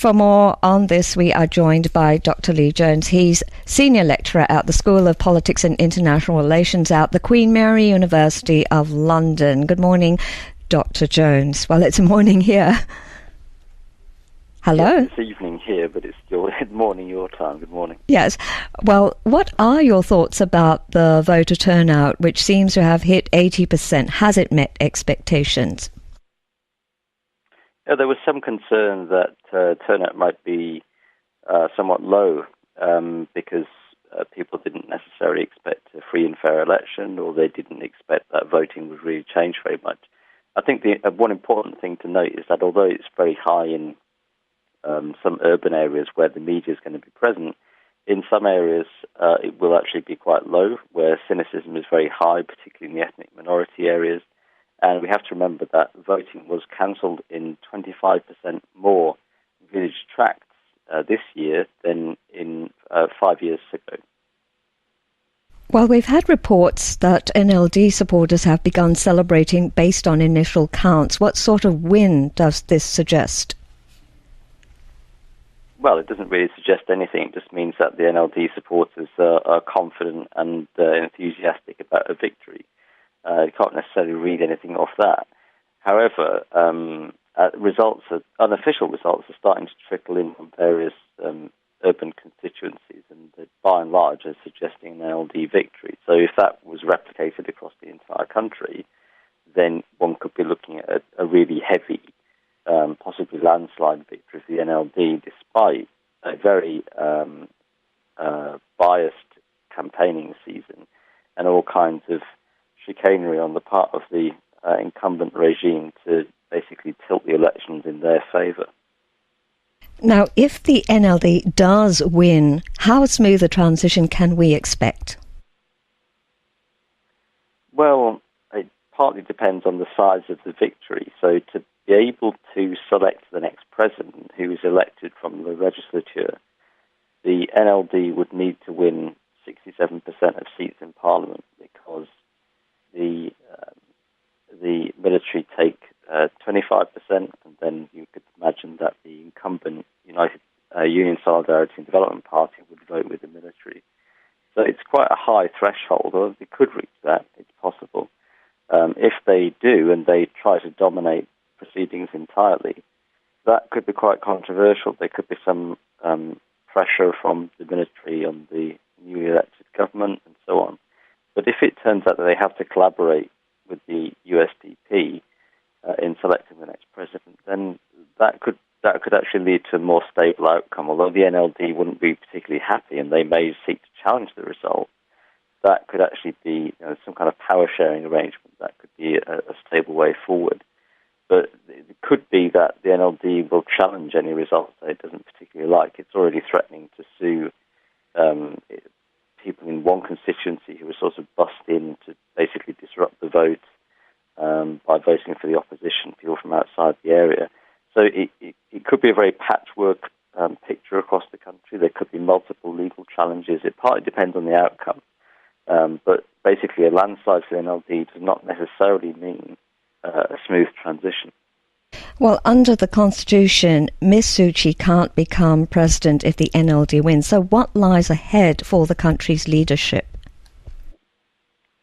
For more on this, we are joined by Dr. Lee Jones. He's Senior Lecturer at the School of Politics and International Relations at the Queen Mary University of London. Good morning, Dr. Jones. Well, it's morning here. Hello? Yes, it's evening here, but it's still morning your time. Good morning. Yes. Well, what are your thoughts about the voter turnout, which seems to have hit 80%? Has it met expectations? Yeah, there was some concern that turnout might be somewhat low because people didn't necessarily expect a free and fair election, or they didn't expect that voting would really change very much. I think the one important thing to note is that although it's very high in some urban areas where the media is going to be present, in some areas it will actually be quite low, where cynicism is very high, particularly in the ethnic minority areas. And we have to remember that voting was cancelled in 25% more village tracts this year than in 5 years ago. Well, we've had reports that NLD supporters have begun celebrating based on initial counts. What sort of win does this suggest? Well, it doesn't really suggest anything. It just means that the NLD supporters are confident and enthusiastic about a victory. You can't necessarily read anything off that. However, unofficial results are starting to trickle in from various urban constituencies, and by and large are suggesting an NLD victory. So if that was replicated across the entire country, then one could be looking at a really heavy, possibly landslide victory for the NLD, despite a very biased campaigning season and all kinds of chicanery on the part of the incumbent regime to basically tilt the elections in their favour. Now, if the NLD does win, how smooth a transition can we expect? Well, it partly depends on the size of the victory. So to be able to select the next president who is elected from the legislature, the NLD would need to win 67% of seats in Parliament, because the military take 25%, and then you could imagine that the incumbent United Union Solidarity and Development Party would vote with the military. So it's quite a high threshold, or they could reach that, it's possible. If they do, and they try to dominate proceedings entirely, that could be quite controversial. There could be some pressure from the military on the newly elected government and so on. But if it turns out that they have to collaborate with the USDP in selecting the next president, then that could actually lead to a more stable outcome. Although the NLD wouldn't be particularly happy and they may seek to challenge the result, that could actually be some kind of power-sharing arrangement. That could be a stable way forward. But it could be that the NLD will challenge any results that it doesn't particularly like. It's already threatening to sue people in one constituency who were sort of bussed in to basically disrupt the vote by voting for the opposition, people from outside the area. So it could be a very patchwork picture across the country. There could be multiple legal challenges. It partly depends on the outcome. But basically a landslide for the NLD does not necessarily mean a smooth transition. Well, under the Constitution, Ms. Suu Kyi can't become president if the NLD wins. So what lies ahead for the country's leadership?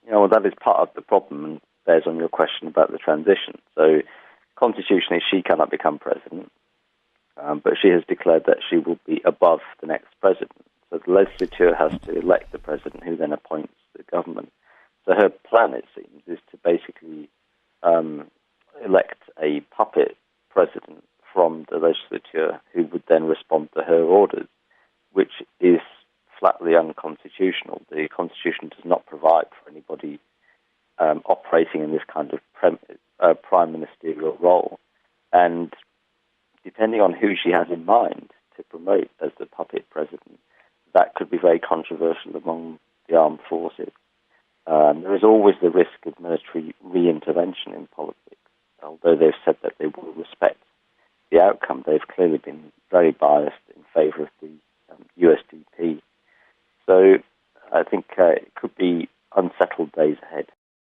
Well, that is part of the problem, and bears on your question about the transition. So constitutionally, she cannot become president, but she has declared that she will be above the next president. So the legislature has to elect the president, who then appoints the government. So her plan, it seems, is to basically elect a puppet president from the legislature who would then respond to her orders, which is flatly unconstitutional. The Constitution does not provide for anybody operating in this kind of prime ministerial role. And depending on who she has in mind to promote as the puppet president, that could be very controversial among the armed forces. There is always the risk of military re-intervention in politics. Although they've said that they will respect the outcome, they've clearly been very biased in favour of the USDP. So I think it could be unsettled days ahead.